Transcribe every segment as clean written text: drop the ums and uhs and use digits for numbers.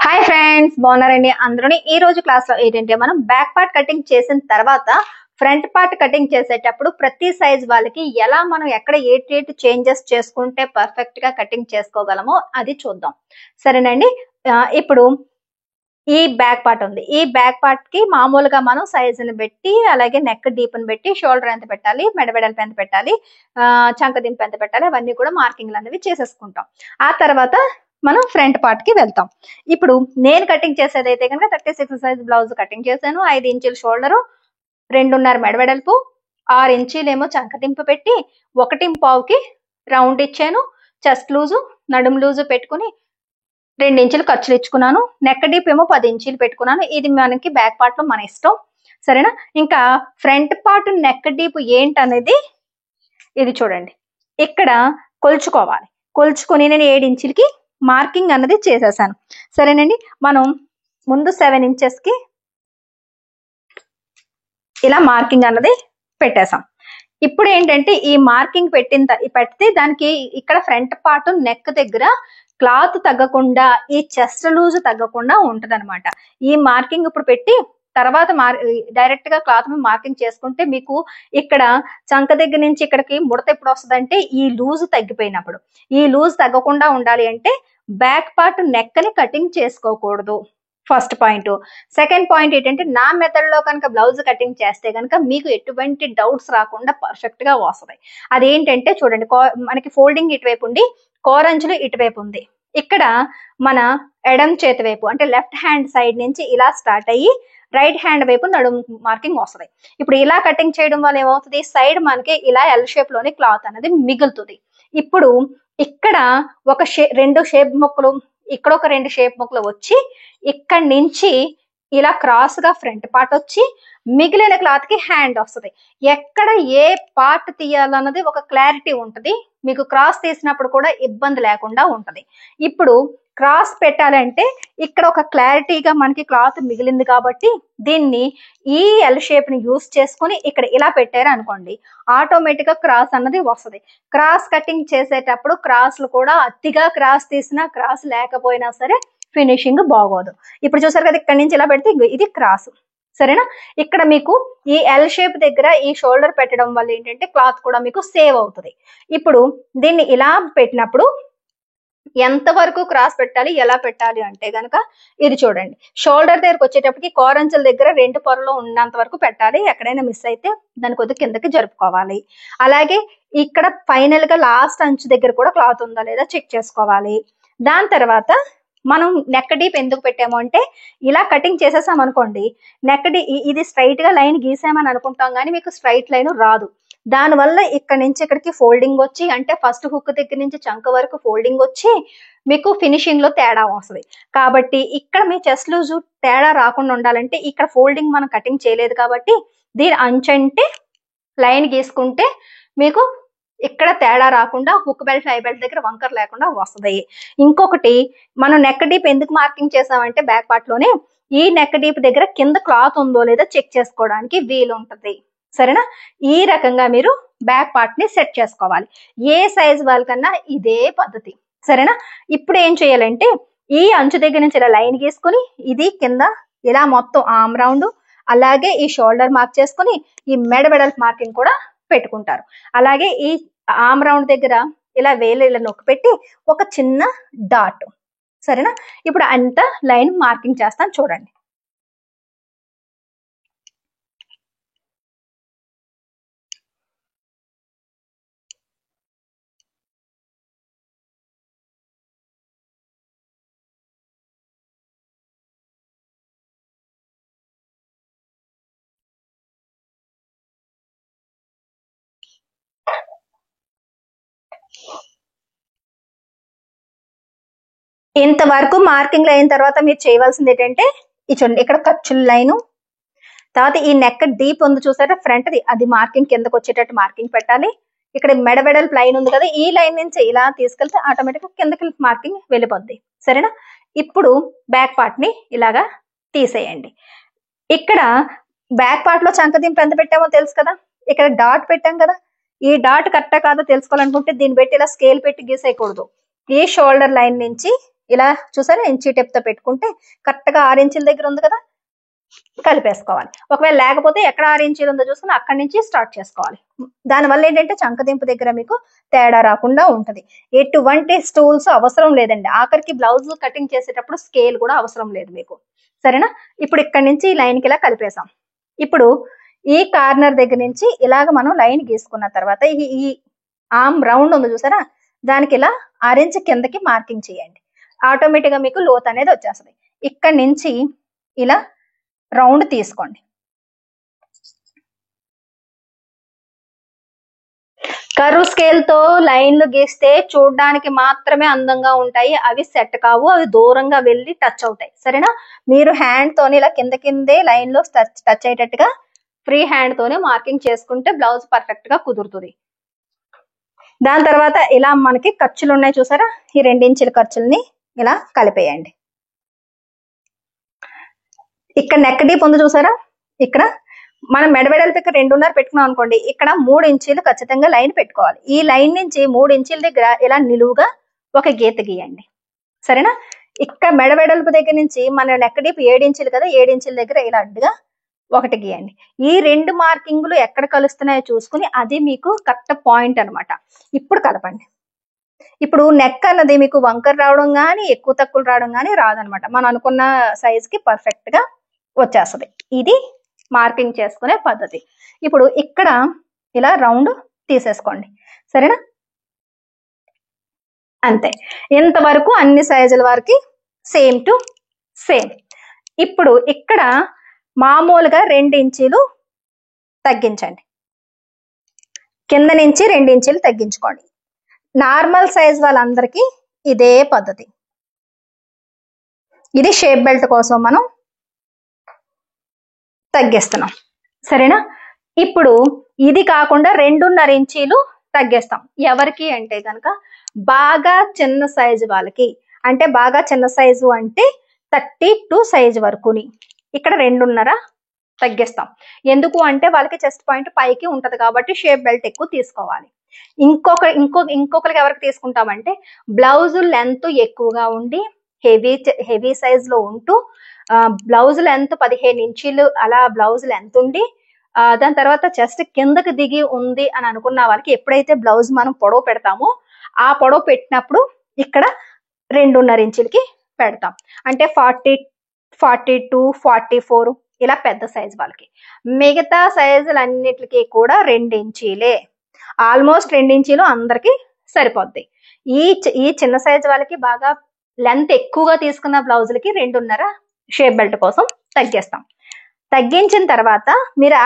Hi friends, బాగున్నారండి అందరూని. ఈ రోజు క్లాస్ లో ఏంటంటే మనం బ్యాక్ పార్ట్ కటింగ్ చేసిన తర్వాత ఫ్రంట్ పార్ట్ కటింగ్ చేసేటప్పుడు ప్రతి సైజ్ వాళ్ళకి ఎలా మనం ఎక్కడ ఏటి చేంజెస్ చేసుకుంటే పర్ఫెక్ట్ గా కటింగ్ చేసుకోగలమో అది చూద్దాం. సరేనండి. ఇప్పుడు ఈ బ్యాక్ పార్ట్ ఉంది. ఈ బ్యాక్ పార్ట్ కి మామూలుగా మనం సైజుని పెట్టి, అలాగే నెక్ డీప్ ని పెట్టి, షోల్డర్ ఎంత పెట్టాలి, మెడబెడల్పు ఎంత పెట్టాలి, చంక దింపు ఎంత పెట్టాలి, అవన్నీ కూడా మార్కింగ్లు అనేవి చేసేసుకుంటాం. ఆ తర్వాత మనం ఫ్రంట్ పార్ట్ కి వెళ్తాం. ఇప్పుడు నేను కటింగ్ చేసేది అయితే కనుక 36 సైజ్ బ్లౌజ్ కటింగ్ చేశాను. 5 ఇంచుల షోల్డర్, 2.5 మెడవెడల్పు, 6 ఇంచీలేమో చంక దింపు పెట్టి, 1.5కి రౌండ్ ఇచ్చాను. చెస్ట్ లూజు, నడుము లూజు పెట్టుకుని 2 ఇంచులు ఖర్చులు ఇచ్చుకున్నాను. నెక్ డీప్ ఏమో 10 ఇంచులు పెట్టుకున్నాను. ఇది మనకి బ్యాక్ పార్ట్ లో మన ఇష్టం. సరేనా. ఇంకా ఫ్రంట్ పార్ట్ నెక్ డీప్ ఏంటనేది ఇది చూడండి. ఇక్కడ కొలుచుకోవాలి. కొలుచుకొని నేను 7 ఇంచులకి మార్కింగ్ అన్నది చేసేసాను. సరేనండి. మనం ముందు 7 ఇంచెస్ కి ఇలా మార్కింగ్ అన్నది పెట్టేసాం. ఇప్పుడు ఏంటంటే ఈ మార్కింగ్ పెడితే దానికి ఇక్కడ ఫ్రంట్ పార్ట్ నెక్ దగ్గర క్లాత్ తగ్గకుండా, ఈ చెస్ట్ లూజ్ తగ్గకుండా ఉంటది అనమాట. ఈ మార్కింగ్ ఇప్పుడు పెట్టి తర్వాత డైరెక్ట్ గా క్లాత్ మార్కింగ్ చేసుకుంటే మీకు ఇక్కడ చంక దగ్గర నుంచి ఇక్కడికి ముడత ఎప్పుడు వస్తుందంటే ఈ లూజ్ తగ్గిపోయినప్పుడు. ఈ లూజ్ తగ్గకుండా ఉండాలి అంటే బ్యాక్ పార్ట్ నెక్ ని కటింగ్ చేసుకోకూడదు. First point. సెకండ్ పాయింట్ ఏంటంటే నా మెథడ్ లో కనుక బ్లౌజ్ కటింగ్ చేస్తే కనుక మీకు ఎటువంటి డౌట్స్ రాకుండా పర్ఫెక్ట్ గా వస్తుంది. అదేంటంటే చూడండి, మనకి ఫోల్డింగ్ ఇటువైపు ఉండి కోరంచులు ఇటువైపు ఉంది. ఇక్కడ మన ఎడం చేతి వైపు అంటే లెఫ్ట్ హ్యాండ్ సైడ్ నుంచి ఇలా స్టార్ట్ అయ్యి రైట్ హ్యాండ్ వైపు నడుము మార్కింగ్ వస్తుంది. ఇప్పుడు ఇలా కటింగ్ చేయడం వల్ల ఏమవుతుంది, సైడ్ మనకి ఇలా ఎల్ షేప్ లోని క్లాత్ అనేది మిగులుతుంది. ఇప్పుడు ఇక్కడ ఒక రెండు షేప్ ముక్కలు, ఇక్కడ ఒక 2 షేప్ ముక్కలు వచ్చి ఇక్కడి నుంచి ఇలా క్రాస్ గా ఫ్రంట్ పార్ట్ వచ్చి మిగిలిన క్లాత్ కి హ్యాండ్ వస్తుంది. ఎక్కడ ఏ పార్ట్ తీయాలన్నది ఒక క్లారిటీ ఉంటుంది. మీకు క్రాస్ తీసినప్పుడు కూడా ఇబ్బంది లేకుండా ఉంటది. ఇప్పుడు క్రాస్ పెట్టాలంటే ఇక్కడ ఒక క్లారిటీగా మనకి క్లాత్ మిగిలింది కాబట్టి దీన్ని ఈ ఎల్ షేప్ ని యూస్ చేసుకుని ఇక్కడ ఇలా పెట్టారు అనుకోండి, ఆటోమేటిక్ గా క్రాస్ అన్నది వస్తుంది. క్రాస్ కటింగ్ చేసేటప్పుడు క్రాస్లు కూడా అతిగా క్రాస్ తీసినా, క్రాస్ లేకపోయినా సరే ఫినిషింగ్ బాగోదు. ఇప్పుడు చూసారు కదా, ఇక్కడ నుంచి ఇలా పెడితే ఇది క్రాస్. సరేనా. ఇక్కడ మీకు ఈ ఎల్ షేప్ దగ్గర ఈ షోల్డర్ పెట్టడం వల్ల ఏంటంటే క్లాత్ కూడా మీకు సేవ్ అవుతుంది. ఇప్పుడు దీన్ని ఇలా పెట్టినప్పుడు ఎంత వరకు క్రాస్ పెట్టాలి, ఎలా పెట్టాలి అంటే గనక ఇది చూడండి. షోల్డర్ దగ్గరకు వచ్చేటప్పటికి కోరంచుల దగ్గర 2 పొరలో ఉన్నంత వరకు పెట్టాలి. ఎక్కడైనా మిస్ అయితే దాని కొద్దిగా కిందకి జరుపుకోవాలి. అలాగే ఇక్కడ ఫైనల్ గా లాస్ట్ అంచు దగ్గర కూడా క్లాత్ ఉందా లేదా చెక్ చేసుకోవాలి. దాని తర్వాత మనం నెక్ డీప్ ఎందుకు పెట్టాము అంటే ఇలా కటింగ్ చేసేసాం అనుకోండి, నెక్ డీప్ ఇది స్ట్రైట్ గా లైన్ గీసామని అనుకుంటాం కానీ మీకు స్ట్రైట్ లైన్ రాదు. దానివల్ల ఇక్కడ నుంచి ఇక్కడికి ఫోల్డింగ్ వచ్చి, అంటే ఫస్ట్ హుక్ దగ్గర నుంచి చంక వరకు ఫోల్డింగ్ వచ్చి మీకు ఫినిషింగ్ లో తేడా వస్తుంది. కాబట్టి ఇక్కడ మీ చెస్ట్ లూజ్ తేడా రాకుండా ఉండాలంటే ఇక్కడ ఫోల్డింగ్ మనం కటింగ్ చేయలేదు కాబట్టి దీని అంచంటే లైన్ గీసుకుంటే మీకు ఇక్కడ తేడా రాకుండా హుక్ బెల్ట్, ఐ బెల్ట్ దగ్గర వంకర్ లేకుండా వస్తుంది. ఇంకొకటి, మనం నెక్ డీప్ ఎందుకు మార్కింగ్ చేసామంటే బ్యాక్ పార్ట్ లోనే ఈ నెక్ డీప్ దగ్గర కింద క్లాత్ ఉందో లేదో చెక్ చేసుకోవడానికి వీలు ఉంటది. సరేనా. ఈ రకంగా మీరు బ్యాక్ పార్ట్ ని సెట్ చేసుకోవాలి. ఏ సైజ్ వాళ్ళకన్నా ఇదే పద్ధతి. సరేనా. ఇప్పుడు ఏం చేయాలంటే ఈ అంచు దగ్గర నుంచి ఇలా లైన్ గీసుకుని ఇది కింద ఇలా మొత్తం ఆర్మ్ రౌండ్, అలాగే ఈ షోల్డర్ మార్క్ చేసుకుని ఈ మెడ వెడల్పు మార్కింగ్ కూడా పెట్టుకుంటారు. అలాగే ఈ ఆర్మ్ రౌండ్ దగ్గర ఇలా వేలు ఇలా నొక్కి పెట్టి ఒక చిన్న డాట్. సరేనా. ఇప్పుడు అంత లైన్ మార్కింగ్ చేస్తాను చూడండి. ఇంతవరకు మార్కింగ్ అయిన తర్వాత మీరు చేయవలసింది ఏంటంటే ఈ చూడండి, ఇక్కడ ఖర్చుల లైను, తర్వాత ఈ నెక్ డీప్ ఉంది చూసారా ఫ్రంట్ ది, అది మార్కింగ్ కిందకు వచ్చేటట్టు మార్కింగ్ పెట్టాలి. ఇక్కడ మెడబెడల్ లైన్ ఉంది కదా, ఈ లైన్ నుంచి ఇలా తీసుకెళ్తే ఆటోమేటిక్ గా కిందకి మార్కింగ్ వెళ్ళిపోద్ది. సరేనా. ఇప్పుడు బ్యాక్ పార్ట్ ని ఇలాగా తీసేయండి. ఇక్కడ బ్యాక్ పార్ట్ లో చంక దింపు ఎంత పెట్టామో తెలుసు కదా, ఇక్కడ డాట్ పెట్టాం కదా, ఈ డాట్ కరెక్టా కాదో తెలుసుకోవాలనుకుంటే దీన్ని పెట్టి ఇలా స్కేల్ పెట్టి గీసేయకూడదు. ఈ షోల్డర్ లైన్ నుంచి ఇలా చూసారా ఇంచీ టేప్ తో పెట్టుకుంటే కరెక్ట్ గా 6 ఇంచుల దగ్గర ఉంది కదా, కలిపేసుకోవాలి. ఒకవేళ లేకపోతే ఎక్కడ 6 ఇంచీలు ఉందో చూసుకుని అక్కడి నుంచి స్టార్ట్ చేసుకోవాలి. దానివల్ల ఏంటంటే చంకదింపు దగ్గర మీకు తేడా రాకుండా ఉంటది. ఎటువంటి స్టూల్స్ అవసరం లేదండి. ఆఖరికి బ్లౌజ్ కటింగ్ చేసేటప్పుడు స్కేల్ కూడా అవసరం లేదు మీకు. సరేనా? ఇప్పుడు ఇక్కడి నుంచి ఈ లైన్ కి ఇలా కలిపేసాం. ఇప్పుడు ఈ కార్నర్ దగ్గర నుంచి ఇలాగ మనం లైన్ గీసుకున్న తర్వాత ఈ ఆర్మ్ రౌండ్ ఉంది చూసారా, దానికి ఇలా 6 ఇంచ్ కిందకి మార్కింగ్ చేయండి. ఆటోమేటిక్ గా మీకు లోత్ అనేది వచ్చేస్తుంది. ఇక్కడి నుంచి ఇలా రౌండ్ తీసుకోండి. కర్వ్ స్కేల్ తో లైన్లు గీస్తే చూడడానికి మాత్రమే అందంగా ఉంటాయి. అవి సెట్ కావు, అవి దూరంగా వెళ్ళి టచ్ అవుతాయి. సరేనా? మీరు హ్యాండ్ తోని ఇలా కింద కిందే లైన్ లో టచ్ అయ్యేటట్టుగా ఫ్రీ హ్యాండ్ తోనే మార్కింగ్ చేసుకుంటే బ్లౌజ్ పర్ఫెక్ట్ గా కుదురుతుంది. దాని తర్వాత ఇలా మనకి ఖర్చులు ఉన్నాయి చూసారా, ఈ 2 ఇంచుల ఖర్చుల్ని ఇలా కలిపేయండి. ఇక్కడ నెక్ డీప్ ఉంది చూసారా, ఇక్కడ మనం మెడవెడల్పు ఇక్కడ 2.5 పెట్టుకున్నాం అనుకోండి, ఇక్కడ 3 ఇంచీలు ఖచ్చితంగా లైన్ పెట్టుకోవాలి. ఈ లైన్ నుంచి 3 ఇంచీల దగ్గర ఇలా నిలువుగా ఒక గీత గీయండి. సరేనా? ఇక్కడ మెడవెడల్పు దగ్గర నుంచి మన నెక్ డీప్ 7 ఇంచీలు కదా, 7 ఇంచీల దగ్గర ఇలా అడ్డుగా ఒకటి గీయండి. ఈ 2 మార్కింగ్లు ఎక్కడ కలుస్తున్నాయో చూసుకుని అది మీకు కరెక్ట్ పాయింట్ అనమాట. ఇప్పుడు కలపండి. ఇప్పుడు నెక్ అన్నది మీకు వంకర్ రావడం కానీ ఎక్కువ తక్కువ రావడం కానీ రాదనమాట. మనం అనుకున్న సైజ్ కి పర్ఫెక్ట్ గా వచ్చేస్తుంది. ఇది మార్కింగ్ చేసుకునే పద్ధతి. ఇప్పుడు ఇక్కడ ఇలా రౌండ్ తీసేసుకోండి. సరేనా? అంతే. ఇంతవరకు అన్ని సైజుల వరకు సేమ్ టు సేమ్. ఇప్పుడు ఇక్కడ మామూలుగా 2 ఇంచీలు తగ్గించండి. కింద నుంచి 2 ఇంచీలు తగ్గించుకోండి. నార్మల్ సైజ్ వాళ్ళందరికీ ఇదే పద్ధతి. ఇది షేప్ బెల్ట్ కోసం మనం తగ్గిస్తున్నాం. సరేనా? ఇప్పుడు ఇది కాకుండా 2.5 ఇంచీలు తగ్గిస్తాం. ఎవరికి అంటే కనుక బాగా చిన్న సైజు వాళ్ళకి. అంటే బాగా చిన్న సైజు అంటే 32 సైజు వరకుని ఇక్కడ 2.5 తగ్గిస్తాం. ఎందుకు అంటే వాళ్ళకి చెస్ట్ పాయింట్ పైకి ఉంటది కాబట్టి షేప్ బెల్ట్ ఎక్కువ తీసుకోవాలి. ఇంకొకరికి ఎవరికి తీసుకుంటామంటే బ్లౌజ్ లెంత్ ఎక్కువగా ఉండి హెవీ సైజ్ లో ఉంటూ బ్లౌజ్ లెంత్ 15 ఇంచీలు అలా బ్లౌజ్ లెంత్ ఉండి దాని తర్వాత చెస్ట్ కిందకి దిగి ఉంది అని అనుకున్న వాళ్ళకి ఎప్పుడైతే బ్లౌజ్ మనం పొడవు పెడతామో ఆ పొడవు పెట్టినప్పుడు ఇక్కడ 2.5 ఇంచులకి పెడతాం. అంటే 40, 42, 44 ఇలా పెద్ద సైజ్ వాళ్ళకి. మిగతా సైజులన్నిటికీ కూడా 2 ఇంచీలే. ఆల్మోస్ట్ 2 ఇంచీలు అందరికి సరిపోద్ది. ఈ చిన్న సైజు వాళ్ళకి బాగా లెంత్ ఎక్కువగా తీసుకున్న బ్లౌజులకి 2.5 షేప్ బెల్ట్ కోసం తగ్గిస్తాం. తగ్గించిన తర్వాత మీరు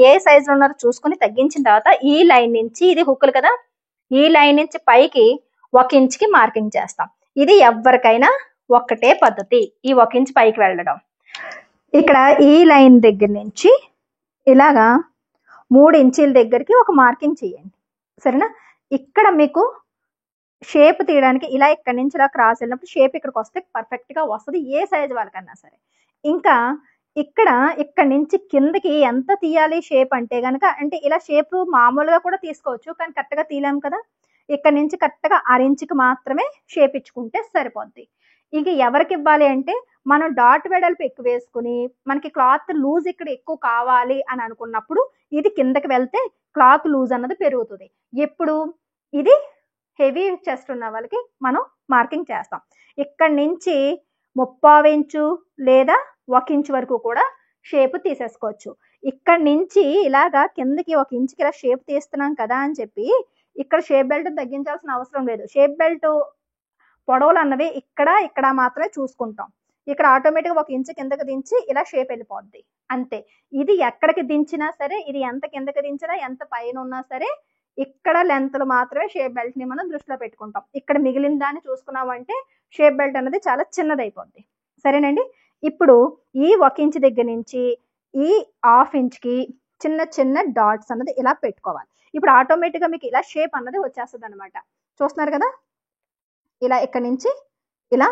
ఏ సైజు ఉన్నారో చూసుకుని తగ్గించిన తర్వాత ఈ లైన్ నుంచి, ఇది హుక్కులు కదా, ఈ లైన్ నుంచి పైకి 1 ఇంచుకి మార్కింగ్ చేస్తాం. ఇది ఎవరికైనా ఒక్కటే పద్ధతి, ఈ 1 ఇంచ్ పైకి వెళ్ళడం. ఇక్కడ ఈ లైన్ దగ్గర నుంచి ఇలాగా 3 ఇంచీల దగ్గరికి ఒక మార్కింగ్ చేయండి. సరేనా? ఇక్కడ మీకు షేప్ తీయడానికి ఇలా ఇక్కడ నుంచి ఇలా క్రాస్ వెళ్ళినప్పుడు షేప్ ఇక్కడికి వస్తే పర్ఫెక్ట్ గా వస్తుంది, ఏ సైజు వాళ్ళకన్నా సరే. ఇంకా ఇక్కడ నుంచి కిందకి ఎంత తీయాలి షేప్ అంటే గనక, అంటే ఇలా షేప్ మామూలుగా కూడా తీసుకోవచ్చు, కానీ కరెక్ట్ గా తీయలేము కదా. ఇక్కడ నుంచి కరెక్ట్ గా 6 ఇంచుకి మాత్రమే షేప్ ఇచ్చుకుంటే సరిపోద్ది. ఇంక ఎవరికి ఇవ్వాలి అంటే మనం డాట్ వెడల్పు ఎక్కువ వేసుకుని మనకి క్లాత్ లూజ్ ఇక్కడ ఎక్కువ కావాలి అని అనుకున్నప్పుడు ఇది కిందకి వెళ్తే క్లాత్ లూజ్ అన్నది పెరుగుతుంది. ఎప్పుడు ఇది హెవీ చెస్ట్ ఉన్న వాళ్ళకి మనం మార్కింగ్ చేస్తాం. ఇక్కడ నుంచి 3/4 ఇంచు లేదా 1 ఇంచు వరకు కూడా షేప్ తీసేసుకోవచ్చు. ఇక్కడ నుంచి ఇలాగా కిందకి 1 ఇంచుకి ఇలా షేప్ తీస్తున్నాం కదా అని చెప్పి ఇక్కడ షేప్ బెల్ట్ తగ్గించాల్సిన అవసరం లేదు. షేప్ బెల్ట్ పొడవులు అన్నవి ఇక్కడ మాత్రమే చూసుకుంటాం. ఇక్కడ ఆటోమేటిక్గా 1 ఇంచు కిందకి దించి ఇలా షేప్ వెళ్ళిపోద్ది అంతే. ఇది ఎక్కడికి దించినా సరే, ఇది ఎంత కిందకి దించినా ఎంత పైన ఉన్నా సరే ఇక్కడ లెంత్లు మాత్రమే షేప్ బెల్ట్ ని మనం దృష్టిలో పెట్టుకుంటాం. ఇక్కడ మిగిలిన దాన్ని చూసుకున్నామంటే షేప్ బెల్ట్ అనేది చాలా చిన్నదైపోద్ది. సరేనండి? ఇప్పుడు ఈ 1 ఇంచ్ దగ్గర నుంచి ఈ 1/2 ఇంచ్కి చిన్న చిన్న డాట్స్ అన్నది ఇలా పెట్టుకోవాలి. ఇప్పుడు ఆటోమేటిక్గా మీకు ఇలా షేప్ అన్నది వచ్చేస్తుంది అనమాట. చూస్తున్నారు కదా, ఇలా ఇక్కడ నుంచి ఇలా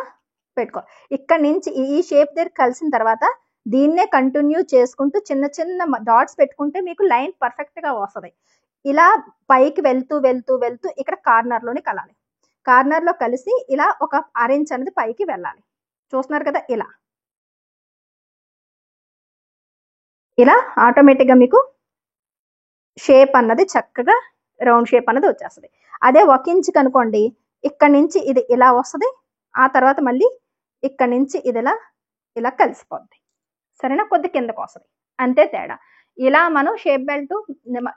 పెట్టుకో. ఇక్కడ నుంచి ఈ షేప్ దగ్గర కలిసిన తర్వాత దీన్నే కంటిన్యూ చేసుకుంటూ చిన్న చిన్న డాట్స్ పెట్టుకుంటే మీకు లైన్ పర్ఫెక్ట్ గా వస్తుంది. ఇలా పైకి వెళ్తూ వెళ్తూ వెళ్తూ ఇక్కడ కార్నర్ లోని కలాలి. కార్నర్ లో కలిసి ఇలా ఒక అరెంజ్ అనేది పైకి వెళ్ళాలి. చూస్తున్నారు కదా, ఇలా ఇలా ఆటోమేటిక్ గా మీకు షేప్ అన్నది చక్కగా రౌండ్ షేప్ అన్నది వచ్చేస్తుంది. అదే 1 ఇంచ్ కనుకోండి, ఇక్కడ నుంచి ఇది ఇలా వస్తుంది, ఆ తర్వాత మళ్ళీ ఇక్కడ నుంచి ఇది ఇలా ఇలా కలిసిపోద్ది. సరేనా, కొద్ది కిందకు వస్తుంది, అంతే తేడా. ఇలా మనం షేప్ బెల్ట్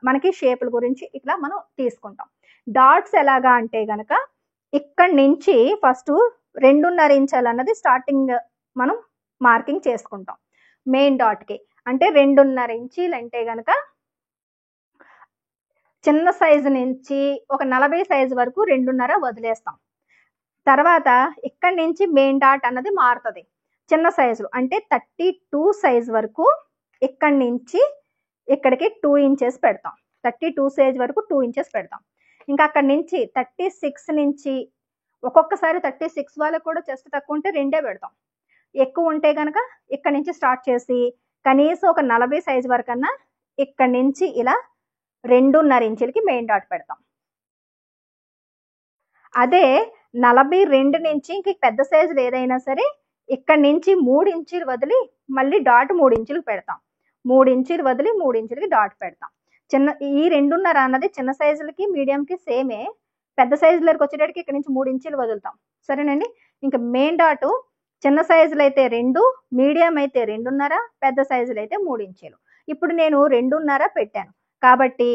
మనకి షేపుల గురించి ఇట్లా మనం తీసుకుంటాం. డాట్స్ ఎలాగా అంటే గనక ఇక్కడి నుంచి ఫస్ట్ 2.5 ఇంచాలు అన్నది స్టార్టింగ్ మనం మార్కింగ్ చేసుకుంటాం మెయిన్ డాట్ కి. అంటే 2.5 ఇంచీలు అంటే గనక చిన్న సైజు నుంచి ఒక 40 సైజు వరకు 2.5 వదిలేస్తాం. తర్వాత ఇక్కడి నుంచి మెయిన్ డాట్ అన్నది మారుతుంది చిన్న సైజు, అంటే 32 సైజ్ వరకు ఇక్కడి నుంచి ఇక్కడికి 2 ఇంచెస్ పెడతాం. 32 సైజ్ వరకు 2 ఇంచెస్ పెడతాం. ఇంకా అక్కడి నుంచి 36 నుంచి ఒక్కొక్కసారి 36 వాళ్ళకి కూడా చెస్ట్ తక్కువ ఉంటే 2 పెడతాం. ఎక్కువ ఉంటే కనుక ఇక్కడి నుంచి స్టార్ట్ చేసి కనీసం ఒక 40 సైజ్ వరకన్నా ఇక్కడి నుంచి ఇలా 2.5 ఇంచులకి మెయిన్ డాట్ పెడతాం. అదే 42 నుంచి ఇంక పెద్ద సైజులు ఏదైనా సరే ఇక్కడి నుంచి 3 ఇంచులు వదిలి మళ్ళీ డాట్ 3 ఇంచులకు పెడతాం. 3 ఇంచులు వదిలి 3 ఇంచులకి డాట్ పెడతాం. ఈ 2.5 అన్నది చిన్న సైజులకి మీడియంకి సేమే. పెద్ద సైజులకి వచ్చేటప్పటికి ఇక్కడ నుంచి 3 ఇంచులు వదులుతాం. సరేనండి. ఇంకా మెయిన్ డాట్ చిన్న సైజులు అయితే 2, మీడియం అయితే 2.5, పెద్ద సైజులు అయితే 3 ఇంచులు. ఇప్పుడు నేను 2.5 పెట్టాను కాబట్టి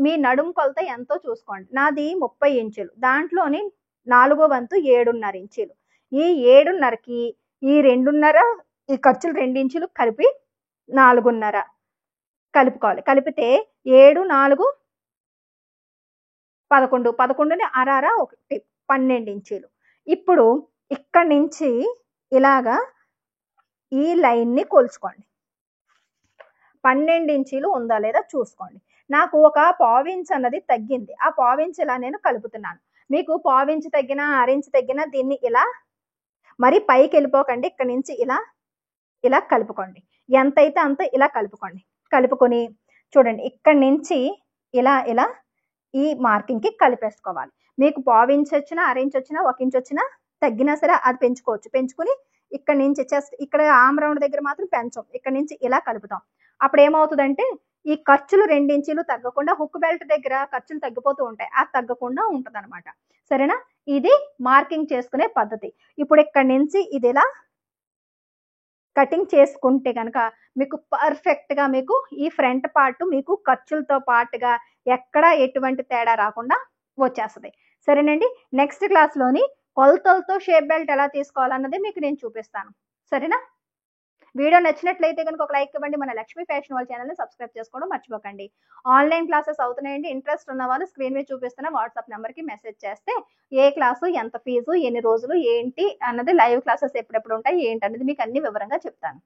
మీ నడుం కొలత ఎంతో చూసుకోండి. నాది 30 ఇంచులు, దాంట్లోని 4వ వంతు 7.5 ఇంచులు. ఈ 7.5కి ఈ 2.5 ఈ ఖర్చులు 2 ఇంచులు కలిపి 4.5 కలుపుకోవాలి. కలిపితే 7, 4, 11, 11ని అర 1 12 ఇంచులు. ఇప్పుడు ఇక్కడి నుంచి ఇలాగా ఈ లైన్ ని కొలుచుకోండి. 12 ఇంచులు ఉందా లేదా చూసుకోండి. నాకు ఒక పావించ్ అన్నది తగ్గింది, ఆ పావించ్ ఇలా నేను కలుపుతున్నాను. మీకు పావించ్ తగ్గినా అరెంజ్ తగ్గినా దీన్ని ఇలా మరి పైకి వెళ్ళిపోకండి, ఇక్కడ నుంచి ఇలా ఇలా కలుపుకోండి. ఎంతైతే అంత ఇలా కలుపుకోండి. కలుపుకొని చూడండి ఇక్కడి నుంచి ఇలా ఇలా ఈ మార్కింగ్ కి కలిపేసుకోవాలి. మీకు పావించ్ వచ్చినా అరెంజ్ వచ్చినా 1 ఇంచ్ వచ్చినా తగ్గినా సరే అది పెంచుకోవచ్చు. పెంచుకుని ఇక్కడ నుంచి చెస్ట్ ఇక్కడ ఆమ్ రౌండ్ దగ్గర మాత్రం పెంచం, ఇక్కడ నుంచి ఇలా కలుపుతాం. అప్పుడు ఏమవుతుందంటే ఈ ఖర్చులు 2 ఇంచులు తగ్గకుండా హుక్ బెల్ట్ దగ్గర ఖర్చులు తగ్గిపోతూ ఉంటాయి, అది తగ్గకుండా ఉంటుంది అనమాట. సరేనా, ఇది మార్కింగ్ చేసుకునే పద్ధతి. ఇప్పుడు ఇక్కడ నుంచి ఇది ఇలా కటింగ్ చేసుకుంటే కనుక మీకు పర్ఫెక్ట్ గా మీకు ఈ ఫ్రంట్ పార్ట్ మీకు ఖర్చులతో పాటుగా ఎక్కడ ఎటువంటి తేడా రాకుండా వచ్చేస్తుంది. సరేనండి, నెక్స్ట్ క్లాస్లోని కొలతలతో షేప్ బెల్ట్ ఎలా తీసుకోవాలన్నది మీకు నేను చూపిస్తాను. సరేనా, వీడియో నచ్చినట్లయితే కనుక ఒక లైక్ ఇవ్వండి. మన లక్ష్మీ ఫ్యాషన్ వాళ్ళ ఛానల్ని సబ్స్క్రైబ్ చేసుకోవడం మర్చిపోకండి. ఆన్లైన్ క్లాసెస్ అవుతున్నాయండి. ఇంట్రెస్ట్ ఉన్న వాళ్ళు స్క్రీన్ మీద చూపిస్తున్న వాట్సాప్ నెంబర్కి మెసేజ్ చేస్తే ఏ క్లాసు, ఎంత ఫీజు, ఎన్ని రోజులు, ఏంటి అన్నది, లైవ్ క్లాసెస్ ఎప్పుడెప్పుడు ఉంటాయి ఏంటి అన్నది మీకు అన్ని వివరంగా చెప్తాను.